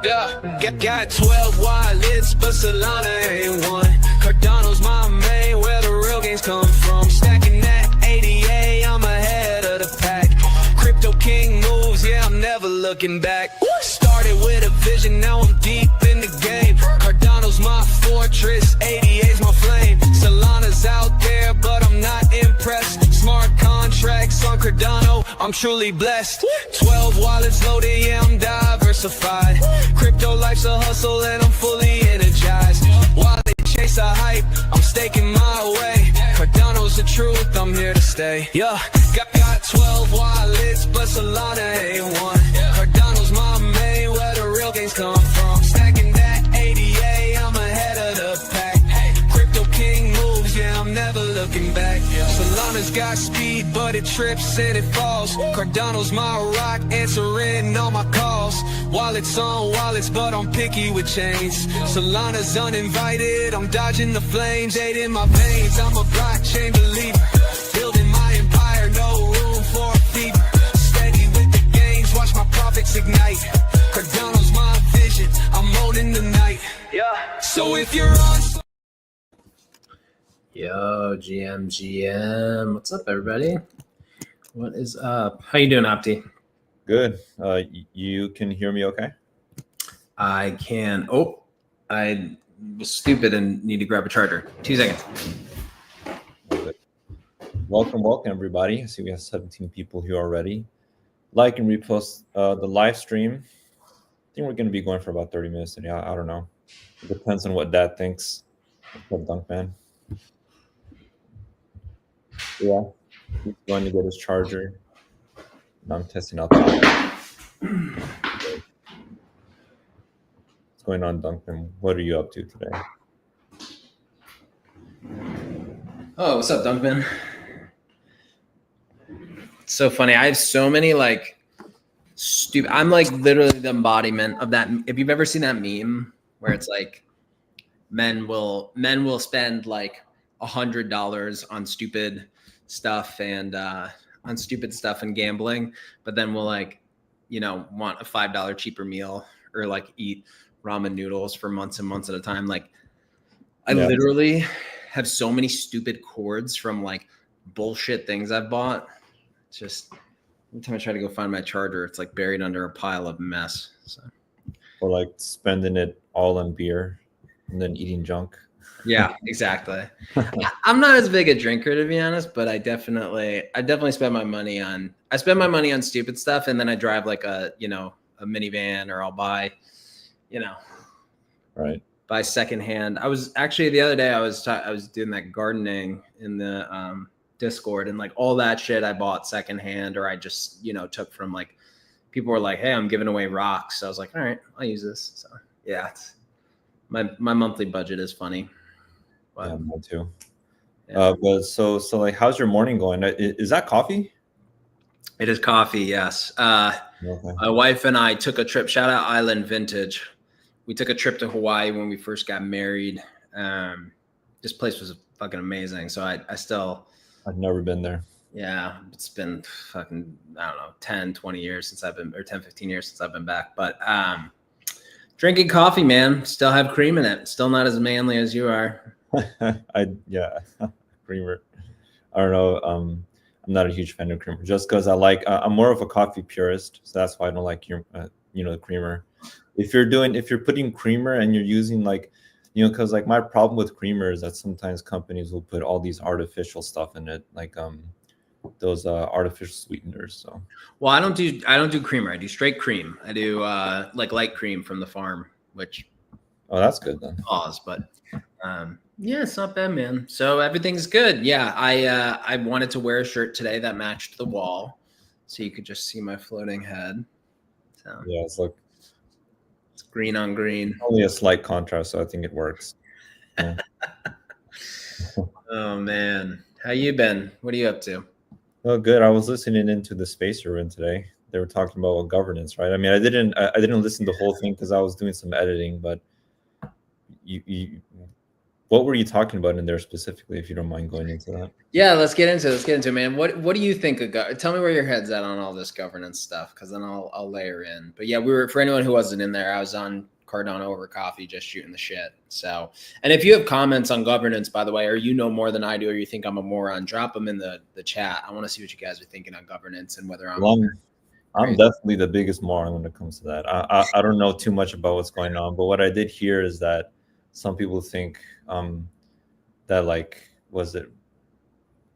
Yeah, got 12 wallets, but Solana ain't one. Cardano's my main, where the real gains come from. Stacking that ADA, I'm ahead of the pack. Crypto king moves, yeah, I'm never looking back. Started with a vision, now I'm deep in the game. Cardano's my fortress, ADA's my flame. Solana's out there, but I'm not impressed. Smart contracts on Cardano, I'm truly blessed. 12 wallets loaded, yeah, I'm diversified. Crypto life's a hustle and I'm fully energized. While they chase a hype, I'm staking my way. Cardano's the truth, I'm here to stay. Yeah, got 12 wallets, but Solana ain't one. Cardano's my main, where the real gains come from. Stacking that ADA, I'm ahead of the pack. Crypto king moves, yeah, I'm never looking back. Solana's got speed, but it trips and it falls. Cardano's my rock, answering all my calls. Wallets on wallets, but I'm picky with chains. Solana's uninvited, I'm dodging the flames. Eight in my veins, I'm a blockchain believer. Building my empire, no room for a fever. Steady with the gains, watch my profits ignite. Cardano's my vision, I'm owning the night. Yeah. So if you're on... Yo, GM, what's up, everybody? What is up? How you doing, Opti? Good. You can hear me okay? I can. Oh, I was stupid and need to grab a charger. 2 seconds. Good. Welcome, everybody. I see we have 17 people here already. Like and repost the live stream. I think we're going to be going for about 30 minutes today. I don't know. It depends on what Dad thinks. What's up, Dunkman? Yeah, he's going to get his charger. Now I'm testing out the What's going on, Duncan? What are you up to today? Oh, what's up, Dunkman? It's so funny. I have so many like stupid. I'm like literally the embodiment of that. If you've ever seen that meme where it's like men will spend like $100 on stupid stuff and gambling, but then we'll like, you know, want a $5 cheaper meal or like eat ramen noodles for months and months at a time. Like I literally have so many stupid cords from like bullshit things I've bought. It's just every time I try to go find my charger, it's like buried under a pile of mess. So, or like spending it all on beer and then eating junk. Yeah, exactly. I'm not as big a drinker, to be honest, but I definitely spend my money on stupid stuff, and then I drive like a minivan, or I'll buy, buy secondhand. I was actually the other day I was doing that gardening in the Discord, and like all that shit I bought secondhand, or I just took from like people were like, hey, I'm giving away rocks. So I was like, all right, I'll use this. So yeah, my monthly budget is funny. But, yeah, mine too. Yeah. But so like, how's your morning going? Is that coffee? It is coffee, yes. Okay. My wife and I took a trip. Shout out Island Vintage. We took a trip to Hawaii when we first got married. This place was fucking amazing. So I've never been there. Yeah, it's been fucking, I don't know, 10, 20 years since 10, 15 years since I've been back. But drinking coffee, man. Still have cream in it. Still not as manly as you are. Creamer. I don't know. I'm not a huge fan of creamer, just because I'm more of a coffee purist, so that's why I don't like your the creamer. If you're putting creamer and you're using because like my problem with creamer is that sometimes companies will put all these artificial stuff in it, like those artificial sweeteners. So well, I don't do creamer. I do straight cream. I do like light cream from the farm, which that's good then. But yeah, it's not bad, man. So everything's good. Yeah, I wanted to wear a shirt today that matched the wall, so you could just see my floating head. So yeah, it's green on green. Only a slight contrast, so I think it works. Yeah. Oh man, how you been? What are you up to? Oh, good. I was listening into the space you're in today. They were talking about governance, right? I mean, I didn't listen to the whole thing because I was doing some editing, but what were you talking about in there specifically, if you don't mind going into that? Yeah, let's get into it, man. What do you think of tell me where your head's at on all this governance stuff, because then I'll layer in. But yeah, for anyone who wasn't in there, I was on Cardano over coffee just shooting the shit. So, and if you have comments on governance, by the way, or you know more than I do, or you think I'm a moron, drop them in the chat. I want to see what you guys are thinking on governance and whether I'm definitely the biggest moron when it comes to that. I don't know too much about what's going on, but what I did hear is that some people think that, like, was it,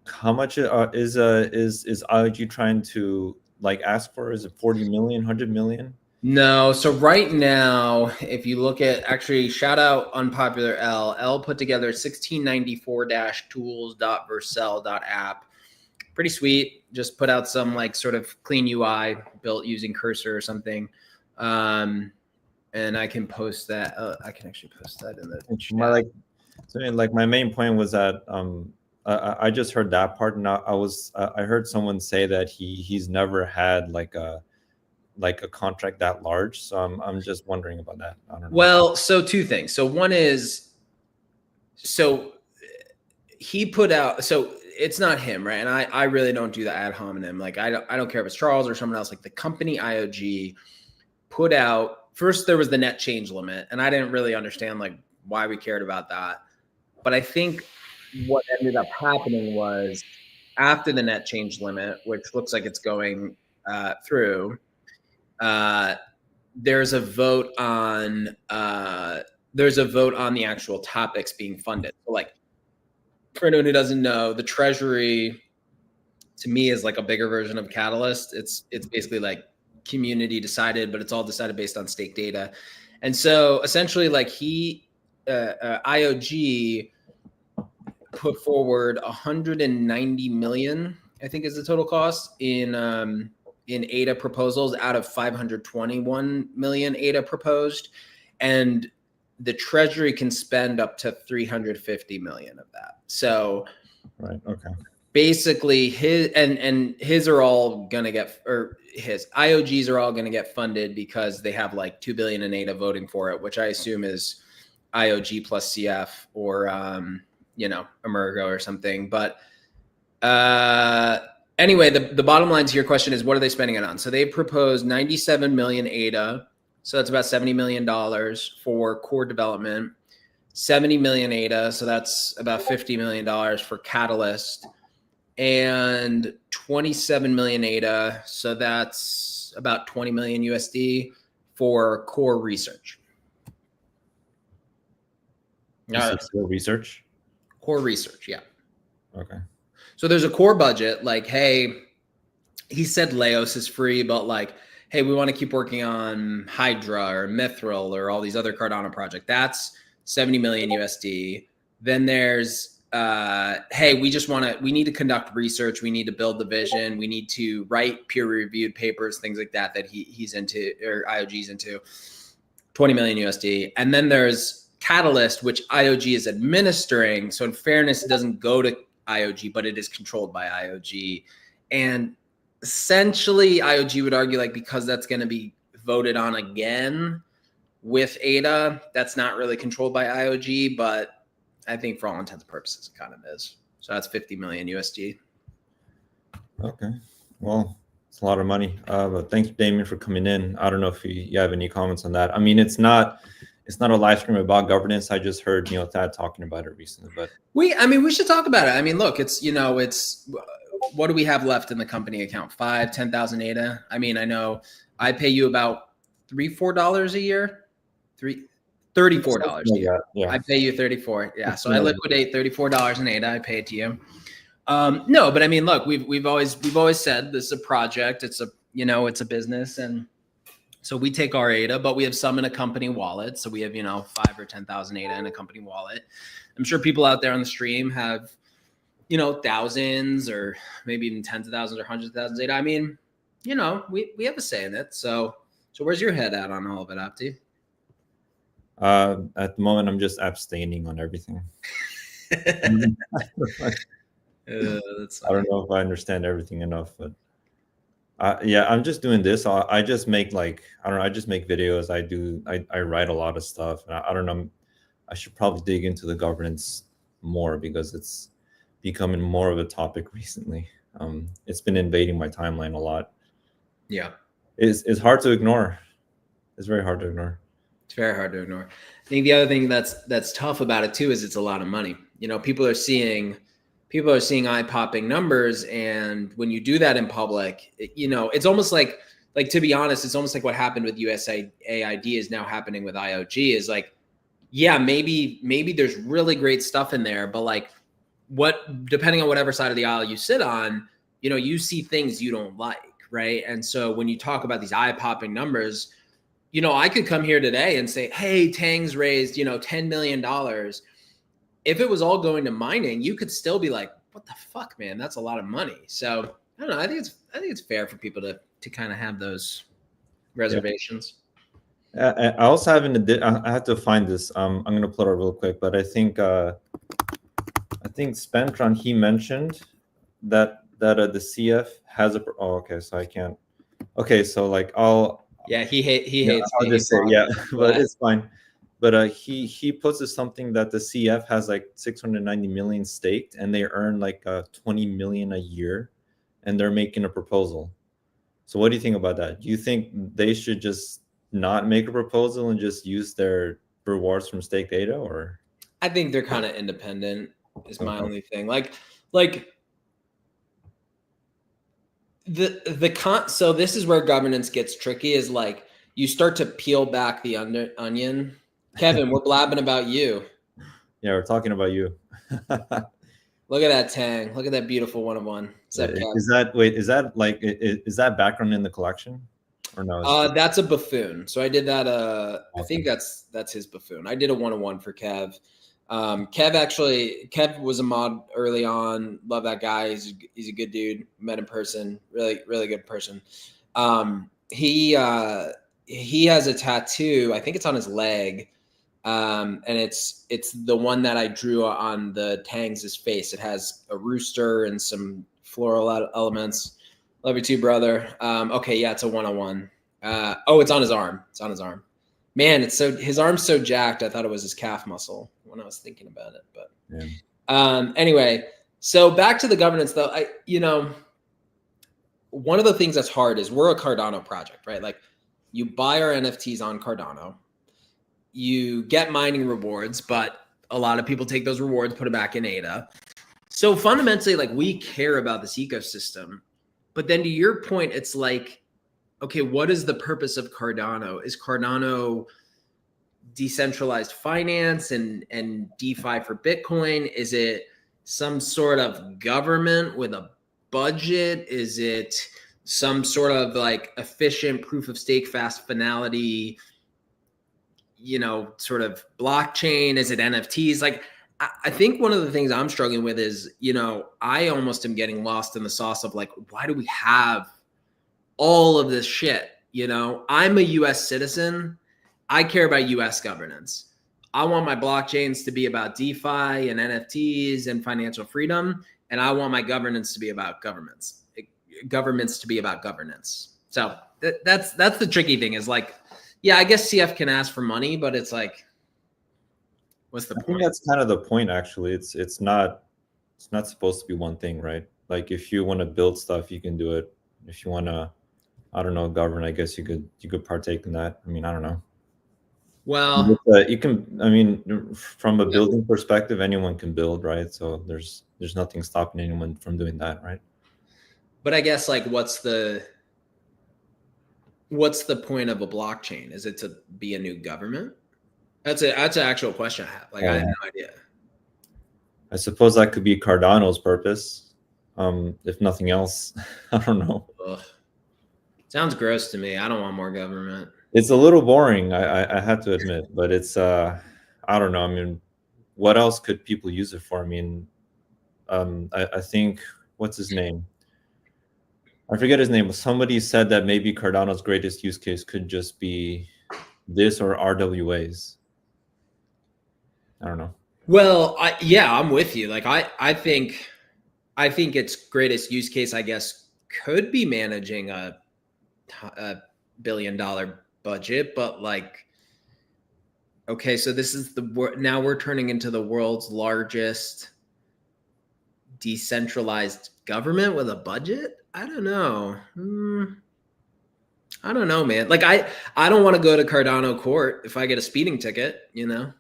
how much is IOG trying to like ask for? Is it 40 million, 100 million? No. So right now, if you look at, actually, shout out Unpopular L put together 1694-tools.vercel.app. Pretty sweet. Just put out some like sort of clean UI built using Cursor or something. And I can post that. I can actually post that in the chat. My main point was that I just heard that part, and I heard someone say that he's never had like a contract that large. So I'm just wondering about that. I don't know. Well, so two things. So one is, so he put out, so it's not him, right? And I really don't do the ad hominem. Like I don't care if it's Charles or someone else. Like the company IOG put out, first there was the net change limit, and I didn't really understand like why we cared about that. But I think what ended up happening was, after the net change limit, which looks like it's going through, there's a vote on the actual topics being funded. So like, for anyone who doesn't know, the Treasury to me is like a bigger version of Catalyst. It's basically like community decided, but it's all decided based on stake data. And so essentially, like IOG put forward 190 million, I think is the total cost in ADA proposals out of 521 million ADA proposed, and the Treasury can spend up to 350 million of that. So, right, okay. Basically, his are all gonna get, or his IOGs are all gonna get funded because they have like 2 billion in ADA voting for it, which I assume is IOG plus CF or Emergo or something. But anyway, the bottom line to your question is, what are they spending it on? So they proposed 97 million ADA. So that's about $70 million for core development, 70 million ADA. So that's about $50 million for Catalyst, and 27 million ADA. So that's about 20 million USD for core research. Core research? Core research, yeah. Okay. So there's a core budget, like, hey, he said Laos is free, but like, hey, we want to keep working on Hydra or Mithril or all these other Cardano projects. That's 70 million USD. Then there's, hey, we need to conduct research. We need to build the vision. We need to write peer-reviewed papers, things like that he's into, or IOG's into, 20 million USD. And then there's Catalyst, which IOG is administering. So in fairness, it doesn't go to IOG, but it is controlled by IOG. And essentially, IOG would argue, like, because that's going to be voted on again with ADA, that's not really controlled by IOG, but I think for all intents and purposes, it kind of is. So that's 50 million USD. Okay. Well, it's a lot of money. But thanks, Damien, for coming in. I don't know if you have any comments on that. I mean, it's not a live stream about governance. I just heard, Thad talking about it recently, but we should talk about it. I mean, look, it's what do we have left in the company account? 10,000 ADA. I mean, I know I pay you about $3-4 a year, $34 a year. Yeah. I pay you $34. Yeah. So I liquidate $34 in ADA. I pay it to you. No, but I mean, look, we've always said this is a project. It's a business, and so we take our ADA, but we have some in a company wallet. So we have 5 or 10,000 ADA in a company wallet. I'm sure people out there on the stream have thousands or maybe even tens of thousands or hundreds of thousands ADA. I mean, we have a say in it. So where's your head at on all of it, Opti? At the moment, I'm just abstaining on everything. I don't know if I understand everything enough, but I'm just doing this. I just make I just make videos. I write a lot of stuff. I don't know. I should probably dig into the governance more because it's becoming more of a topic recently. It's been invading my timeline a lot. Yeah. It's hard to ignore. It's very hard to ignore. It's very hard to ignore. I think the other thing that's tough about it too is it's a lot of money. You know, people are seeing eye-popping numbers, and when you do that in public, you know, it's almost like to be honest, it's almost like what happened with USAID is now happening with IOG. Is like, yeah, maybe there's really great stuff in there, but like, what, depending on whatever side of the aisle you sit on, you know, you see things you don't like, right? And so when you talk about these eye-popping numbers, you know, I could come here today and say, hey, Tangz raised, you know, $10 million. If it was all going to mining, you could still be like, what the fuck, man? That's a lot of money. So I don't know. I think it's fair for people to kind of have those reservations. I also have I have to find this. I'm going to pull it up real quick, but I think Spentron, he mentioned that the CF has a. Oh, okay. So I can't. Okay, so like Yeah, he hates. I'll just say yeah, but it's fine. But he puts it something that the CF has like 690 million staked, and they earn like 20 million a year, and they're making a proposal. So what do you think about that? Do you think they should just not make a proposal and just use their rewards from stake data, or? I think they're kind of independent. Is my only thing. Like so this is where governance gets tricky, is like you start to peel back the onion. Kevin, we're blabbing about you. Yeah, we're talking about you. Look at that Tang. Look at that beautiful one-of-one. Is that background in the collection or no? That's a buffoon. So I did that. I think that's his buffoon. I did a 101 for Kev. Kev was a mod early on. Love that guy. He's a good dude. Met in person. Really, really good person. He has a tattoo. I think it's on his leg. And it's the one that I drew on the Tang's face. It has a rooster and some floral elements. Love you too, brother. Okay, yeah, it's a 101. It's on his arm. It's on his arm. Man, his arm's so jacked. I thought it was his calf muscle when I was thinking about it. But yeah. Anyway, so back to the governance though. One of the things that's hard is we're a Cardano project, right? Like you buy our NFTs on Cardano, you get mining rewards, but a lot of people take those rewards, put it back in ADA. So fundamentally, like we care about this ecosystem. But then to your point, it's like, okay, what is the purpose of Cardano? Is Cardano decentralized finance and DeFi for Bitcoin? Is it some sort of government with a budget? Is it some sort of like efficient proof of stake, fast finality, sort of blockchain? Is it NFTs? Like, I think one of the things I'm struggling with is, I almost am getting lost in the sauce of like, why do we have all of this shit? I'm a US citizen. I care about US governance. I want my blockchains to be about DeFi and NFTs and financial freedom. And I want my governance to be about governments to be about governance. So that's the tricky thing is like, yeah, I guess CF can ask for money, but it's like, what's the point? I think that's kind of the point, actually. It's not supposed to be one thing, right? Like if you want to build stuff, you can do it. If you want to, I don't know, govern, I guess you could partake in that. I mean, I don't know. Well, you can, I mean, from a building perspective, anyone can build, right? So there's nothing stopping anyone from doing that, right? But I guess like what's the point of a blockchain? Is it to be a new government? That's an actual question I have. Like I have no idea. I suppose that could be Cardano's purpose, if nothing else. I don't know. Ugh. Sounds gross to me. I don't want more government. It's a little boring, I have to admit, but it's I don't know. I mean, what else could people use it for? I mean, I think, what's his name? I forget his name, but somebody said that maybe Cardano's greatest use case could just be this or RWAs. I don't know. Well, I'm with you. Like I think its greatest use case, I guess, could be managing a $1 billion budget, but like, Okay, so this is now we're turning into the world's largest decentralized government with a budget. I don't know. I don't know, man. Like I don't want to go to Cardano court if I get a speeding ticket, you know?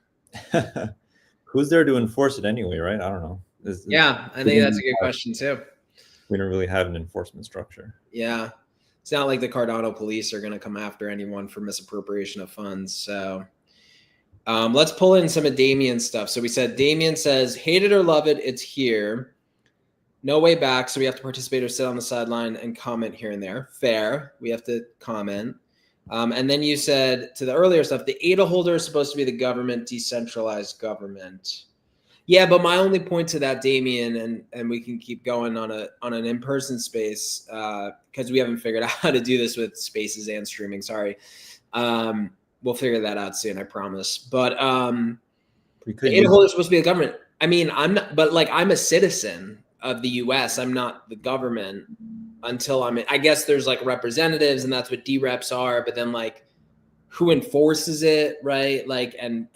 Who's there to enforce it anyway, right? I don't know. Yeah, I think that's a good question too. We don't really have an enforcement structure. Yeah. It's not like the Cardano police are going to come after anyone for misappropriation of funds. So let's pull in some of Damien's stuff. So we said, Damien says, hate it or love it, it's here. No way back. So we have to participate or sit on the sideline and comment here and there. Fair. We have to comment. And then you said to the earlier stuff, the ADA holder is supposed to be the government, decentralized government. Yeah, but my only point to that, Damien, and we can keep going on an in-person space because we haven't figured out how to do this with spaces and streaming. Sorry. We'll figure that out soon, I promise. But the ADA holder is supposed to be the government. I mean, I'm not, but like I'm a citizen of the US. I'm not the government until I guess there's like representatives and that's what DREPs are, but then like who enforces it, right? Like, and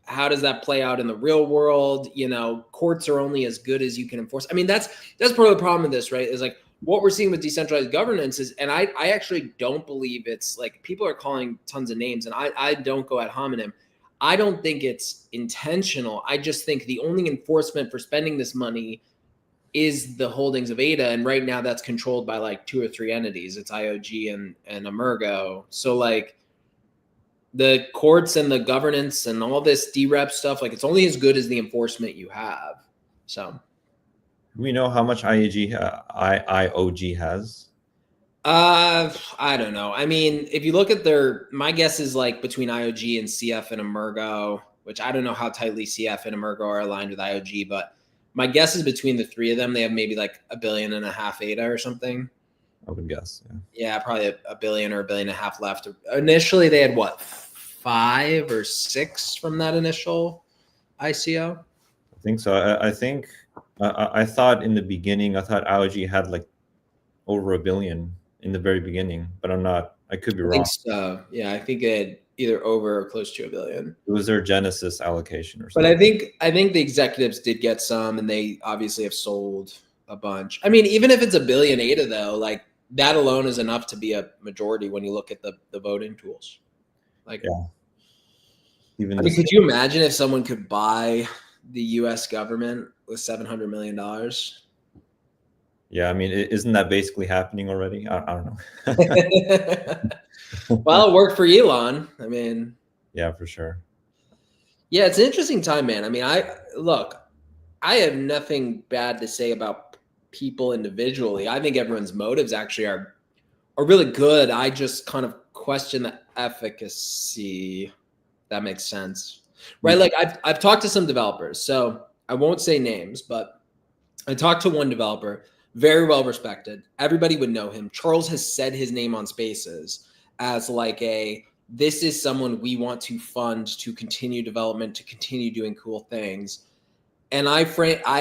how does that play out in the real world? You know, courts are only as good as you can enforce. I mean, that's part of the problem with this, right? Is like what we're seeing with decentralized governance is, and I actually don't believe it's like people are calling tons of names and I don't go ad hominem. I don't think it's intentional. I just think the only enforcement for spending this money is the holdings of ADA. And right now that's controlled by like 2 or 3 entities. It's IOG and Emergo. So like the courts and the governance and all this DREP stuff, like it's only as good as the enforcement you have. So we know how much IOG has. I don't know. I mean, if you look at my guess is like between IOG and CF and Emergo, which I don't know how tightly CF and Emergo are aligned with IOG, but my guess is between the 3 of them, they have maybe like $1.5 billion ADA or something. I would guess. Yeah, probably $1 billion or $1.5 billion left. Initially, they had what, 5 or 6 from that initial ICO? I think so. I think I thought in the beginning, I thought IOG had like over $1 billion in the very beginning, but I could be wrong. I think so. Yeah, I think it had either over or close to $1 billion. It was their Genesis allocation or something. But I think the executives did get some, and they obviously have sold a bunch. I mean, even if it's $1 billion ADA though, like that alone is enough to be a majority when you look at the voting tools. Like, yeah. Even could you imagine if someone could buy the U.S. government with $700 million? Yeah, I mean, isn't that basically happening already? I don't know. Well, it worked for Elon. I mean, yeah, for sure. Yeah, it's an interesting time, man. I mean, I have nothing bad to say about people individually. I think everyone's motives actually are really good. I just kind of question the efficacy. That makes sense, right? Like I've talked to some developers, so I won't say names, but I talked to one developer, very well respected. Everybody would know him. Charles has said his name on Spaces as like this is someone we want to fund to continue development, to continue doing cool things. And I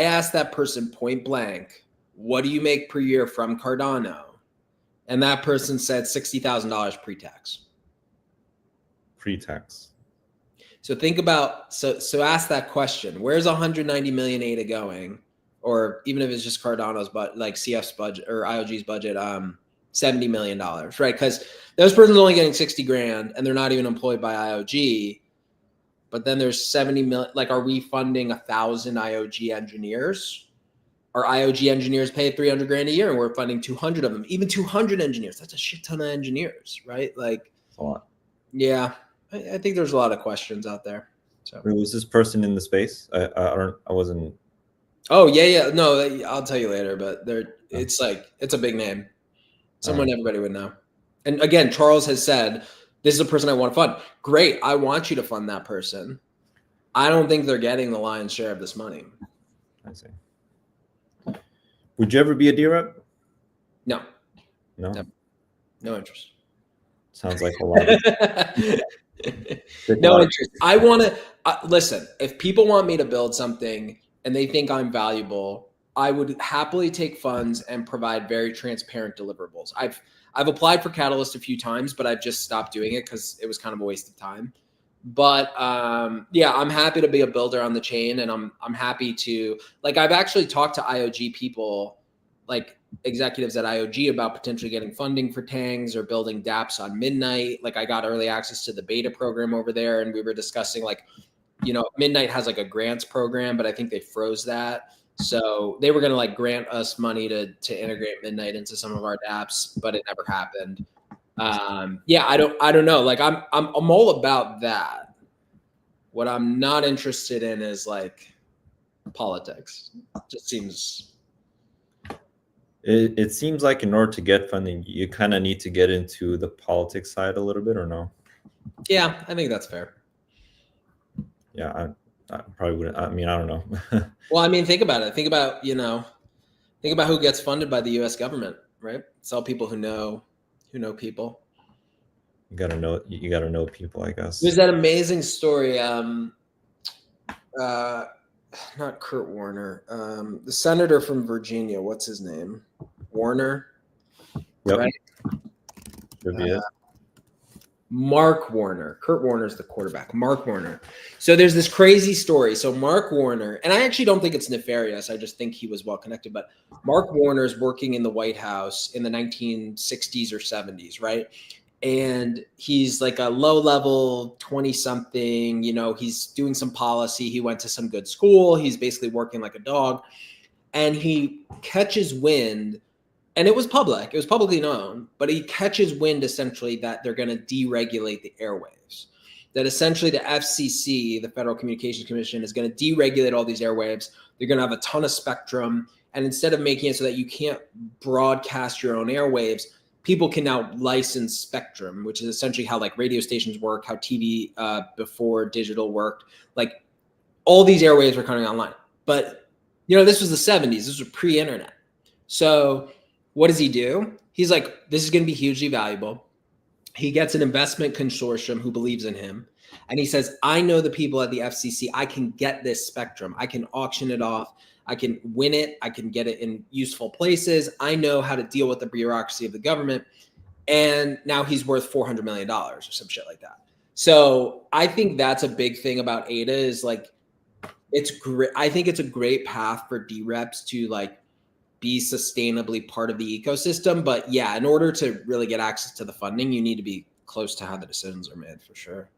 asked that person point blank, what do you make per year from Cardano? And that person said $60,000 pre-tax. Pre-tax. So think about, so ask that question. Where's 190 million ADA going? Or even if it's just Cardano's, but like CF's budget or IOG's budget, $70 million, right? Because those person's only getting 60 grand and they're not even employed by IOG. But then there's 70 million, like, are we funding 1,000 IOG engineers? Our IOG engineers pay 300 grand a year and we're funding 200 of them, even 200 engineers. That's a shit ton of engineers, right? Like, a lot. Yeah, I think there's a lot of questions out there. So was this person in the space? I wasn't. Oh yeah. No, I'll tell you later, but it's a big name. Someone everybody would know. And again, Charles has said, this is a person I want to fund. Great. I want you to fund that person. I don't think they're getting the lion's share of this money. I see. Would you ever be a DREP? No. No interest. Sounds like a lot. No interest. I want to listen. If people want me to build something and they think I'm valuable, I would happily take funds and provide very transparent deliverables. I've applied for Catalyst a few times, but I've just stopped doing it because it was kind of a waste of time. But yeah, I'm happy to be a builder on the chain, and I'm happy to, like, I've actually talked to IOG people, like executives at IOG, about potentially getting funding for Tangz or building dApps on Midnight. Like, I got early access to the beta program over there, and we were discussing, like, you know, Midnight has like a grants program, but I think they froze that. So they were going to like grant us money to integrate Midnight into some of our dApps, but it never happened. Yeah, I don't know. Like, I'm all about that. What I'm not interested in is like politics. It just seems. It seems like in order to get funding, you kind of need to get into the politics side a little bit, or no? Yeah, I think that's fair. Yeah, I probably wouldn't. I mean, I don't know. Well, I mean, think about it. Think about who gets funded by the U.S. government, right? It's all people who know people. You gotta know. You gotta know people, I guess. There's that amazing story. Not Kurt Warner. The senator from Virginia. What's his name? Warner. Yep. Right. Could be it. Mark Warner. Kurt Warner's the quarterback. Mark Warner. So there's this crazy story. So Mark Warner, and I actually don't think it's nefarious. I just think he was well connected. But Mark Warner is working in the White House in the 1960s or 70s, right? And he's like a low-level 20-something. You know, he's doing some policy. He went to some good school. He's basically working like a dog. And he catches wind. And it was public. It was publicly known, but he catches wind essentially that they're going to deregulate the airwaves. That essentially the FCC, the Federal Communications Commission, is going to deregulate all these airwaves. They're going to have a ton of spectrum. And instead of making it so that you can't broadcast your own airwaves, people can now license spectrum, which is essentially how like radio stations work, how TV before digital worked. Like, all these airwaves were coming online. But, you know, this was the 70s. This was pre-internet. So what does he do? He's like, this is going to be hugely valuable. He gets an investment consortium who believes in him. And he says, I know the people at the FCC. I can get this spectrum. I can auction it off. I can win it. I can get it in useful places. I know how to deal with the bureaucracy of the government. And now he's worth $400 million or some shit like that. So I think that's a big thing about ADA is like, it's great. I think it's a great path for DREPs to like be sustainably part of the ecosystem. But yeah, in order to really get access to the funding, you need to be close to how the decisions are made, for sure.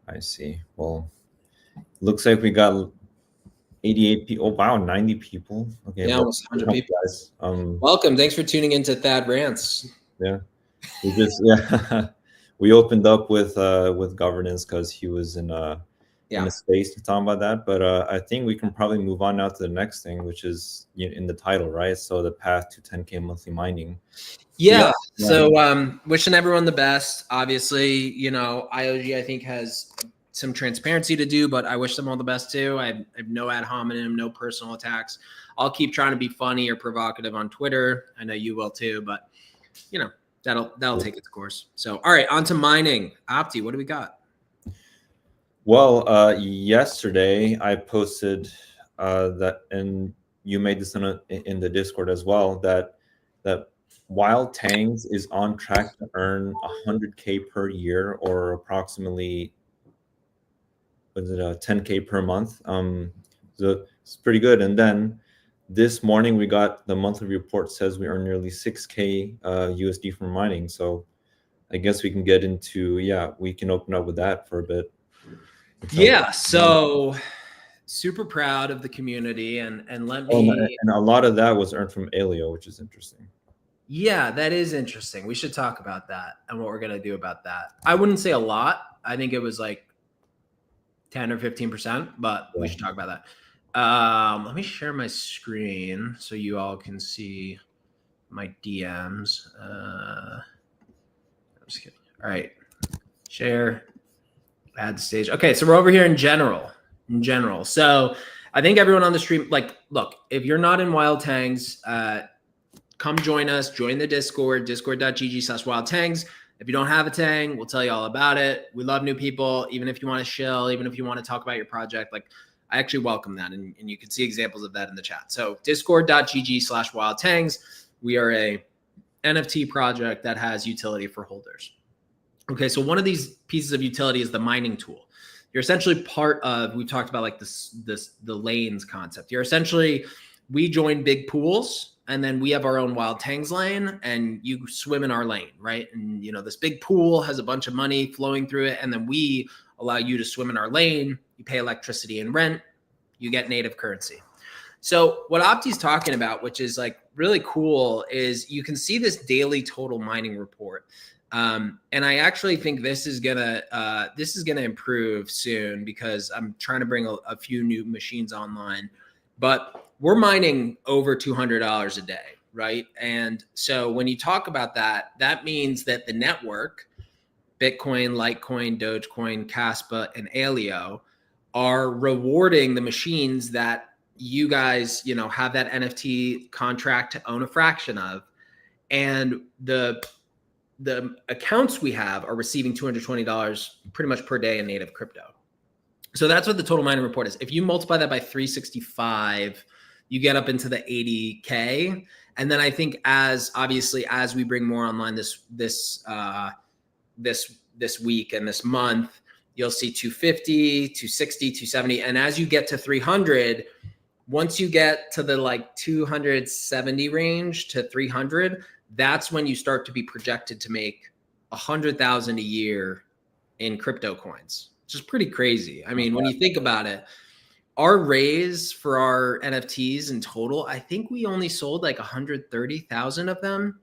I see. Well, looks like we got 88 people. Oh, wow, 90 people. Okay, yeah, almost 100 people. Guys. Welcome. Thanks for tuning into Thad Rants. Yeah, we opened up with governance because he was in the space to talk about that. But I think we can probably move on now to the next thing, which is in the title, right? So the path to 10K monthly mining. Yeah. So wishing everyone the best. Obviously, you know, IOG I think has some transparency to do, but I wish them all the best too. I have no ad hominem, no personal attacks. I'll keep trying to be funny or provocative on Twitter. I know you will too, but you know, that'll take its course. So all right, on to mining. Opti, what do we got? Well, yesterday I posted that, and you made this in the Discord as well, that while Tangz is on track to earn 100K per year, or approximately, what is it, 10K per month. So it's pretty good. And then this morning we got the monthly report says we earn nearly 6K USD from mining. So I guess we can get into, we can open up with that for a bit. So super proud of the community, and let me. And a lot of that was earned from Alio, which is interesting. Yeah, that is interesting. We should talk about that and what we're gonna do about that. I wouldn't say a lot. I think it was like 10 or 15%, but we should talk about that. Let me share my screen so you all can see my DMs. I'm just kidding. All right, share. Add the stage. Okay, so we're over here in general. So I think everyone on the stream, like, look, if you're not in Wild Tangz, come join us. Join the Discord, discord.gg/wildtangs. If you don't have a Tang, we'll tell you all about it. We love new people, even if you want to shill, even if you want to talk about your project. Like, I actually welcome that, and you can see examples of that in the chat. So discord.gg/wildtangs. We are a NFT project that has utility for holders. Okay, so one of these pieces of utility is the mining tool. You're essentially part of, we talked about like the lanes concept. You're essentially, we join big pools and then we have our own wild Tangz lane and you swim in our lane, right? And you know, this big pool has a bunch of money flowing through it. And then we allow you to swim in our lane. You pay electricity and rent, you get native currency. So what Opti's talking about, which is like really cool, is you can see this daily total mining report. And I actually think this is gonna improve soon because I'm trying to bring a few new machines online, but we're mining over $200 a day, right? And so when you talk about that, that means that the network, Bitcoin, Litecoin, Dogecoin, Caspa, and Alio, are rewarding the machines that you guys, you know, have that NFT contract to own a fraction of, and the accounts we have are receiving $220 pretty much per day in native crypto. So that's what the total mining report is. If you multiply that by 365, you get up into the 80K. And then I think as we bring more online this week and this month, you'll see 250, 260, 270. And as you get to 300, once you get to the like 270 range to 300, that's when you start to be projected to make 100,000 a year in crypto coins, which is pretty crazy. I mean, when you think about it, our raise for our NFTs in total, I think we only sold like 130,000 of them.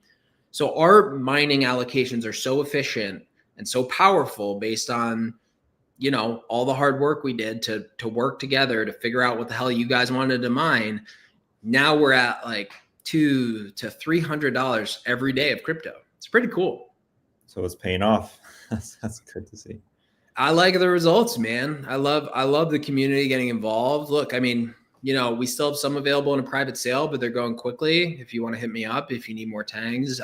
So our mining allocations are so efficient and so powerful based on, you know, all the hard work we did to work together to figure out what the hell you guys wanted to mine. Now we're at like $200 to $300 every day of crypto. It's pretty cool. So it's paying off. That's good to see. I like the results, man. I love the community getting involved. Look, I mean, you know, we still have some available in a private sale, but they're going quickly. If you want to hit me up, if you need more Tangz,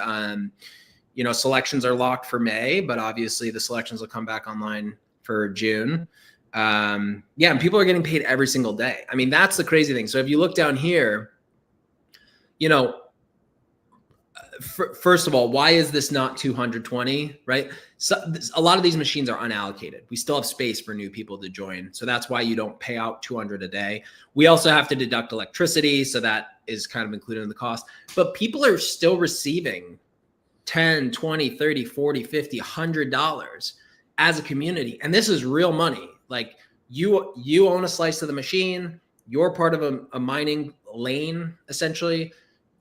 you know, selections are locked for May, but obviously the selections will come back online for June. Yeah, and people are getting paid every single day. I mean, that's the crazy thing. So if you look down here, you know, first of all, why is this not 220, right? So a lot of these machines are unallocated. We still have space for new people to join. So that's why you don't pay out 200 a day. We also have to deduct electricity. So that is kind of included in the cost, but people are still receiving 10, 20, 30, 40, 50, $100 as a community. And this is real money. Like you own a slice of the machine. You're part of a mining lane, essentially.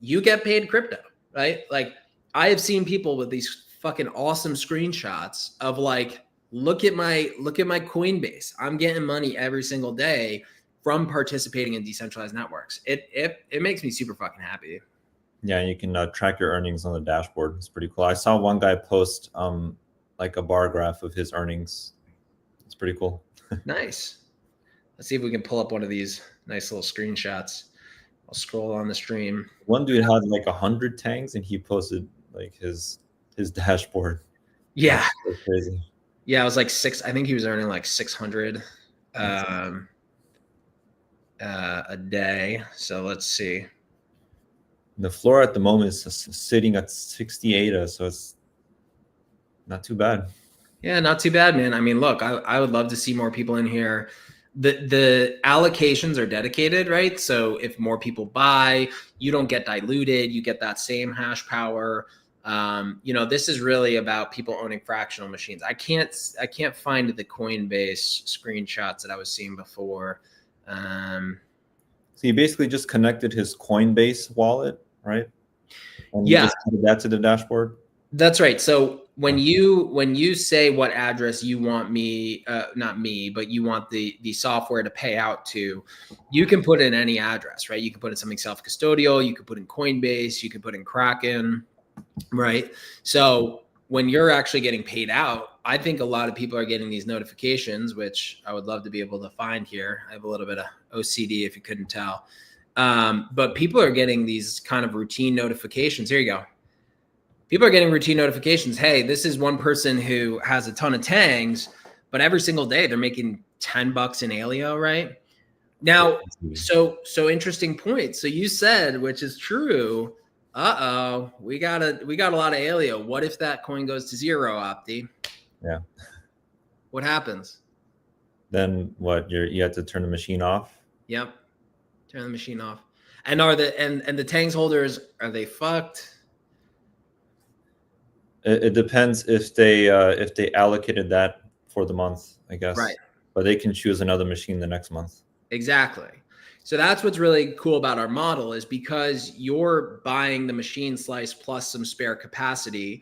You get paid crypto, right? Like I have seen people with these fucking awesome screenshots of like, look at my Coinbase. I'm getting money every single day from participating in decentralized networks. It makes me super fucking happy. Yeah, you can track your earnings on the dashboard. It's pretty cool. I saw one guy post like a bar graph of his earnings. It's pretty cool. Nice. Let's see if we can pull up one of these nice little screenshots. I'll scroll on the stream. One dude had like 100 Tangz and he posted like his dashboard. Yeah. That's so crazy. Yeah, it was like I think he was earning like 600 a day. So let's see. The floor at the moment is sitting at 68, so it's not too bad. Yeah, not too bad, man. I mean, look, I would love to see more people in here. The allocations are dedicated, right? So if more people buy, you don't get diluted. You get that same hash power. You know, this is really about people owning fractional machines. I can't find the Coinbase screenshots that I was seeing before. So he basically just connected his Coinbase wallet, right? And yeah, just added that to the dashboard. That's right. So when you say what address you want me, not me, but you want the software to pay out to, you can put in any address, right? You can put in something self-custodial, you could put in Coinbase, you could put in Kraken, right? So when you're actually getting paid out, I think a lot of people are getting these notifications, which I would love to be able to find here. I have a little bit of OCD if you couldn't tell. But people are getting these kind of routine notifications. Here you go. People are getting routine notifications. Hey, this is one person who has a ton of Tangz, but every single day they're making $10 in Alio, right? Now, so interesting point. So you said, which is true, we got a lot of Alio. What if that coin goes to zero, Opti? Yeah. What happens? Then what? You have to turn the machine off. Yep. Turn the machine off. And are the and the Tangz holders, are they fucked? It depends if they allocated that for the month, I guess. Right. But they can choose another machine the next month. Exactly. So that's what's really cool about our model, is because you're buying the machine slice plus some spare capacity,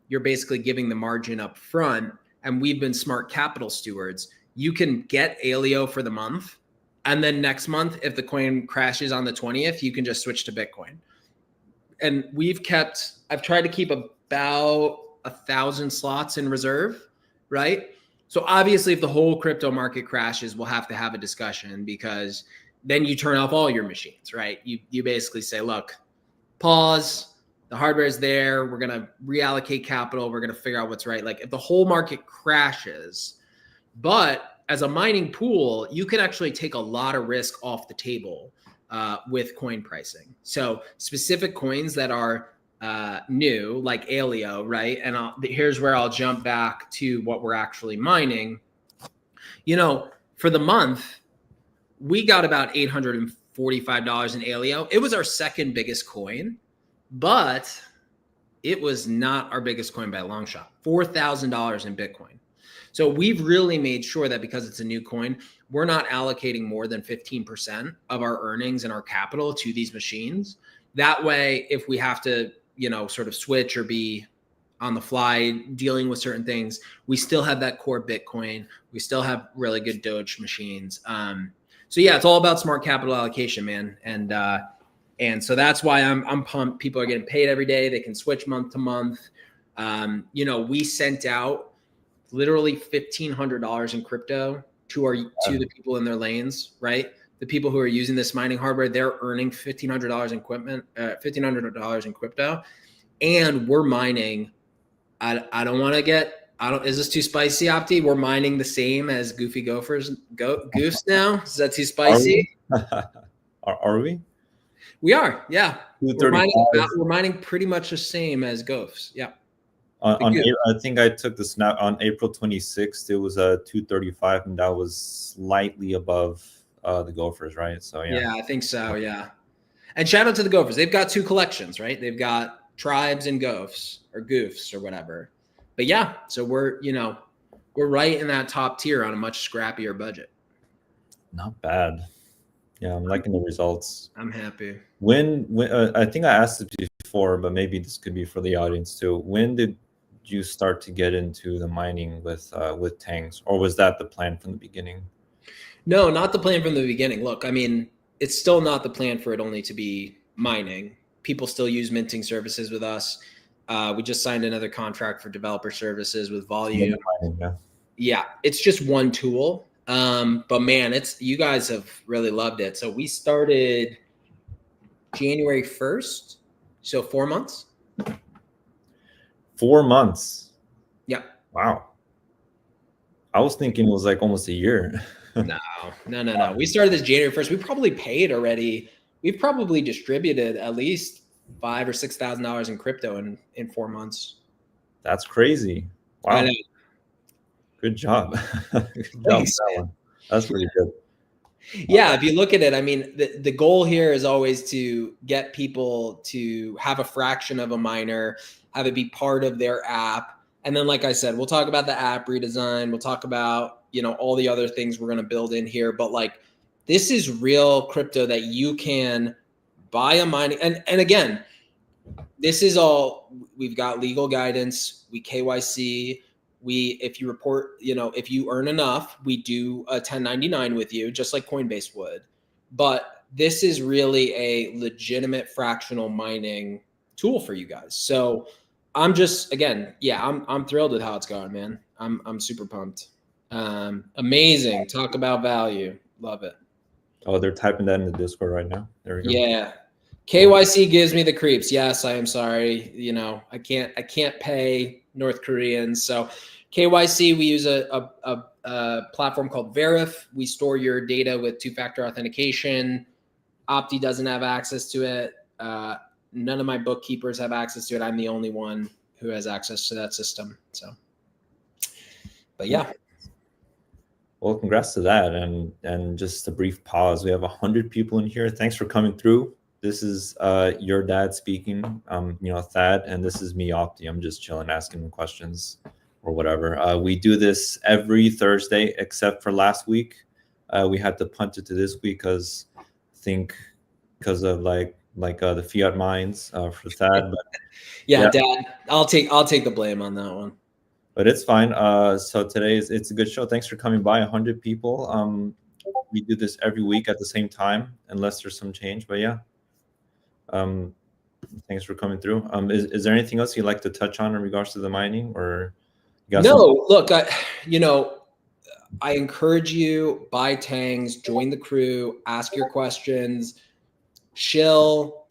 you're basically giving the margin up front. And we've been smart capital stewards. You can get Alio for the month. And then next month, if the coin crashes on the 20th, you can just switch to Bitcoin. And I've tried to keep about 1,000 slots in reserve, right? So obviously, if the whole crypto market crashes, we'll have to have a discussion, because then you turn off all your machines, right? You basically say, look, pause, the hardware is there. We're going to reallocate capital. We're going to figure out what's right. Like if the whole market crashes, but as a mining pool, you can actually take a lot of risk off the table with coin pricing. So specific coins that are new, like Alio, right? And here's where I'll jump back to what we're actually mining. You know, for the month, we got about $845 in Alio. It was our second biggest coin, but it was not our biggest coin by a long shot. $4,000 in Bitcoin. So we've really made sure that because it's a new coin, we're not allocating more than 15% of our earnings and our capital to these machines. That way, if we have to, sort of switch or be on the fly dealing with certain things, we still have that core Bitcoin. We still have really good Doge machines. So yeah, it's all about smart capital allocation, man. And so that's why I'm pumped. People are getting paid every day. They can switch month to month. We sent out literally $1,500 in crypto to the people in their lanes, right? The people who are using this mining hardware, they're earning $1,500 in equipment, $1,500 in crypto, and we're mining. Is this too spicy, Opti? We're mining the same as Goofy Gophers Goofs now. Is that too spicy? Are we? We are, yeah. We're mining pretty much the same as Gophs, yeah. I think I took the snap on April 26th. It was 235, and that was slightly above the Gophers, right? So yeah, I think so. Yeah, and shout out to the Gophers. They've got two collections, right? They've got Tribes and Gophs or Goofs or whatever. But yeah, so we're right in that top tier on a much scrappier budget. Not bad. Yeah, I'm liking the results. I'm happy. When I think I asked it before, but maybe this could be for the audience too. When did you start to get into the mining with Tangz, or was that the plan from the beginning? No, not the plan from the beginning. Look, I mean, it's still not the plan for it only to be mining. People still use minting services with us. We just signed another contract for developer services with Volume. Yeah, it's just one tool. But man, you guys have really loved it. So we started January 1st. So 4 months. 4 months. Yeah. Wow. I was thinking it was like almost a year. No. We started this January 1st. We probably paid already. We've probably distributed at least $5,000 or $6,000 in crypto in 4 months. That's crazy. Wow. Good job. Good job. That's pretty good. Yeah, if you look at it, I mean, the goal here is always to get people to have a fraction of a miner, have it be part of their app. And then, like I said, we'll talk about the app redesign. We'll talk about, all the other things we're going to build in here. But like, this is real crypto that you can buy a mining. And again, this is all, we've got legal guidance. We KYC. If you report, if you earn enough, we do a 1099 with you, just like Coinbase would. But this is really a legitimate fractional mining tool for you guys. So I'm just, again, I'm thrilled with how it's going, man. I'm super pumped. Amazing. Talk about value. Love it. Oh, they're typing that in the Discord right now. There we go. Yeah. KYC gives me the creeps. Yes, I am sorry. I can't pay North Koreans. So KYC, we use a platform called Verif. We store your data with two-factor authentication. Opti doesn't have access to it. None of my bookkeepers have access to it. I'm the only one who has access to that system. So But yeah. Well, congrats to that. And just a brief pause. We have 100 people in here. Thanks for coming through. This is your dad speaking, Thad, and this is me, Opti. I'm just chilling, asking him questions or whatever. We do this every Thursday, except for last week. We had to punt it to this week because of the fiat mines for Thad. But yeah, Dad, I'll take the blame on that one. But it's fine. So today it's a good show. Thanks for coming by. 100 people. We do this every week at the same time, unless there's some change. But yeah. Thanks for coming through. Is there anything else you'd like to touch on in regards to the mining, or look, I encourage you, buy Tangz, join the crew, ask your questions, chill,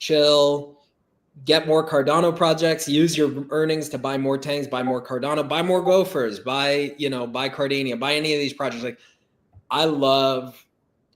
get more Cardano projects, use your earnings to buy more Tangz, buy more Cardano, buy more Gophers, buy Cardania, buy any of these projects. Like, I love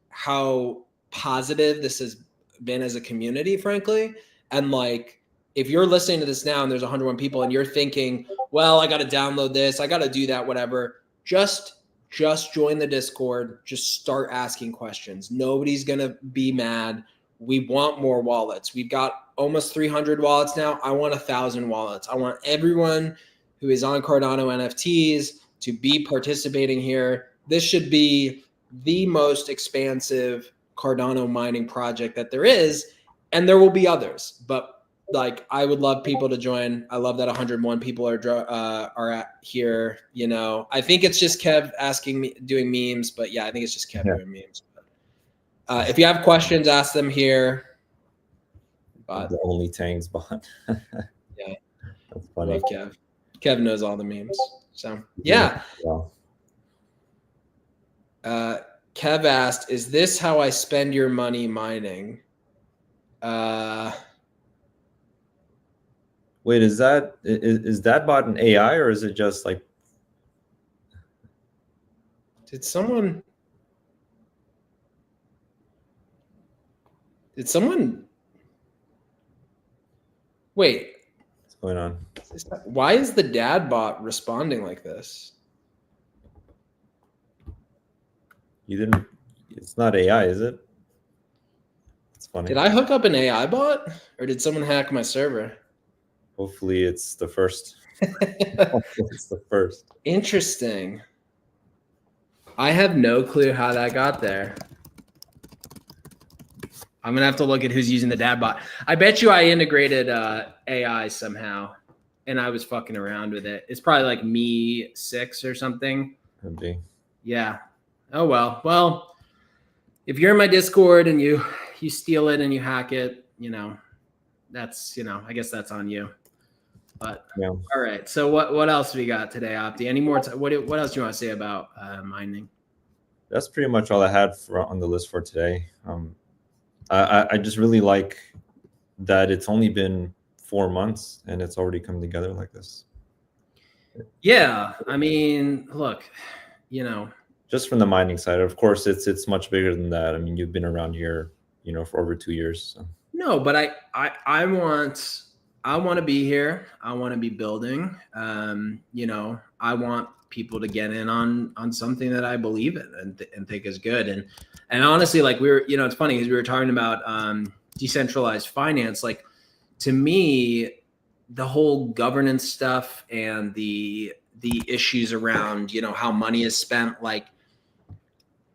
how positive this has been as a community, frankly. And like, if you're listening to this now and there's 101 people and you're thinking, well, I got to download this, I got to do that, whatever, just join the Discord. Just start asking questions. Nobody's going to be mad. We want more wallets. We've got almost 300 wallets now. I want 1,000 wallets. I want everyone who is on Cardano NFTs to be participating here. This should be the most expansive Cardano mining project that there is, and there will be others. But like, I would love people to join. I love that 101 people are at here. I think it's just Kev asking me, doing memes, but yeah, I think it's just Kev doing memes. But, if you have questions, ask them here. But the only Tangz bot. Yeah, that's funny. Love Kev. Kev knows all the memes. So yeah. Kev asked, "Is this how I spend your money mining?" Wait, is that bot an AI, or is it just like? Did someone? Wait. What's going on? Why is the dad bot responding like this? It's not AI, is it? It's funny. Did I hook up an AI bot, or did someone hack my server? Hopefully it's the first. It's the first. Interesting. I have no clue how that got there. I'm gonna have to look at who's using the dad bot. I bet you I integrated AI somehow, and I was fucking around with it. It's probably like me 6 or something. Could be. Yeah. Oh well. Well, if you're in my Discord and you steal it and you hack it, that's I guess that's on you. But yeah. All right. So what else we got today, Opti? Any more? What else do you want to say about mining? That's pretty much all I had on the list for today. I just really like that it's only been 4 months and it's already come together like this. Yeah, I mean, look, just from the mining side, of course, it's much bigger than that. I mean, you've been around here, for over 2 years. So. No, but I want to be here. I want to be building. I want people to get in on something that I believe in and think is good. And honestly, like it's funny because we were talking about decentralized finance. Like, to me, the whole governance stuff and the issues around, how money is spent. Like,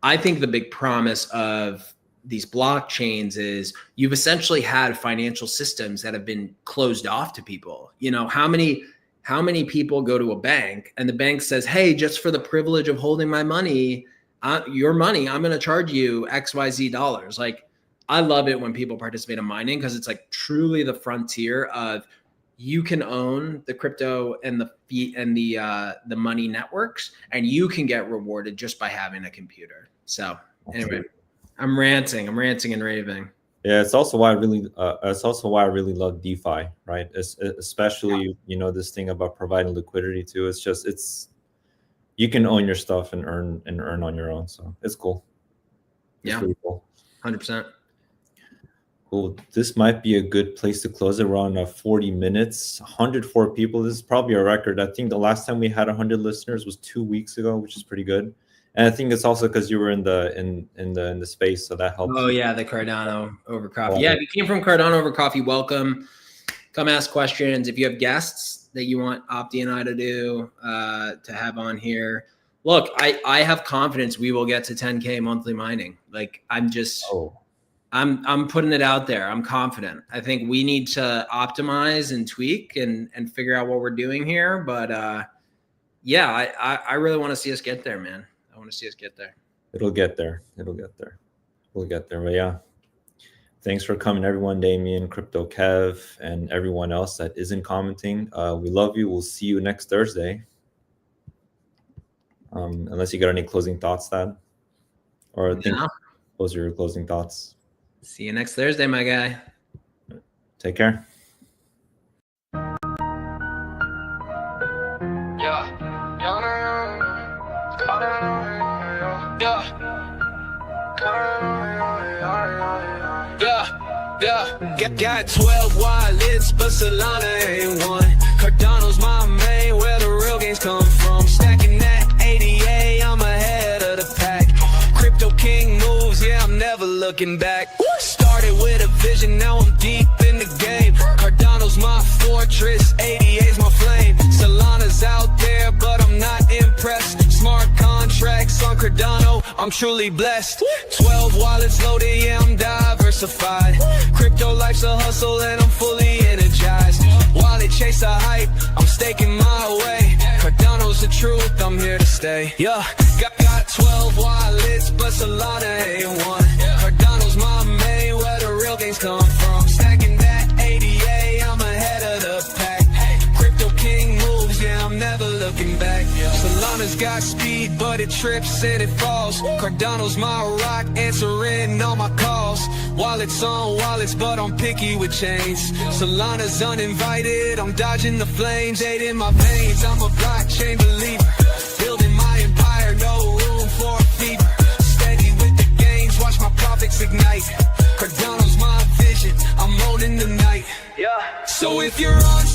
I think the big promise of these blockchains is you've essentially had financial systems that have been closed off to people. How many people go to a bank and the bank says, hey, just for the privilege of holding my money, your money, I'm going to charge you XYZ dollars. Like, I love it when people participate in mining because it's like truly the frontier of you can own the crypto and the money networks, and you can get rewarded just by having a computer. So anyway, I'm ranting and raving. Yeah, it's also why I really love DeFi, right? Especially this thing about providing liquidity too. It's you can own your stuff and earn on your own, so it's cool. It's really cool. 100%. Cool. This might be a good place to close it. Around 40 minutes, 104 people. This is probably a record. I think the last time we had 100 listeners was 2 weeks ago, which is pretty good. And I think it's also because you were in the space, so that helps. Oh yeah, the Cardano over coffee. Yeah, if you came from Cardano over coffee, welcome. Come ask questions. If you have guests that you want Opti and I to do to have on here, look, I have confidence we will get to 10K monthly mining. Like I'm just. I'm putting it out there. I'm confident. I think we need to optimize and tweak and figure out what we're doing here. But yeah, I really want to see us get there, man. I want to see us get there. It'll get there. It'll get there. We'll get there. But yeah, thanks for coming, everyone. Damien, Crypto Kev, and everyone else that isn't commenting. We love you. We'll see you next Thursday. Unless you got any closing thoughts, Thad? Or I think those are your closing thoughts. See you next Thursday, my guy. Take care. Got 12 wallets, but Solana ain't one. Cardano's my main, where the real gains come from. Stacking that 80A, I'm ahead of the pack. Crypto king moves, yeah, I'm never looking back. Started with a vision, now I'm deep in the game. Cardano's my fortress, 88's my flame. Solana's out there, but I'm not impressed. Smart contracts on Cardano, I'm truly blessed. 12 wallets loaded, yeah, I'm diversified. Crypto life's a hustle and I'm fully energized. Wallet chase a hype, I'm staking my way. Cardano's the truth, I'm here to stay. Yeah, got 12 wallets, but Solana ain't one. Cardano's my main, where the real gains come from. Stacking that 80A, I'm ahead of the pack. Crypto king moves, yeah, I'm never looking back. Solana's got speed, but it trips and it falls. Cardano's my rock, answering all my calls. Wallets on wallets, but I'm picky with chains. Solana's uninvited, I'm dodging the flames. Eight in my veins, I'm a blockchain believer. Building my empire, no room for a fever. Steady with the gains, watch my profits ignite. Cardano's my vision, I'm owning the night. Yeah. So if you're on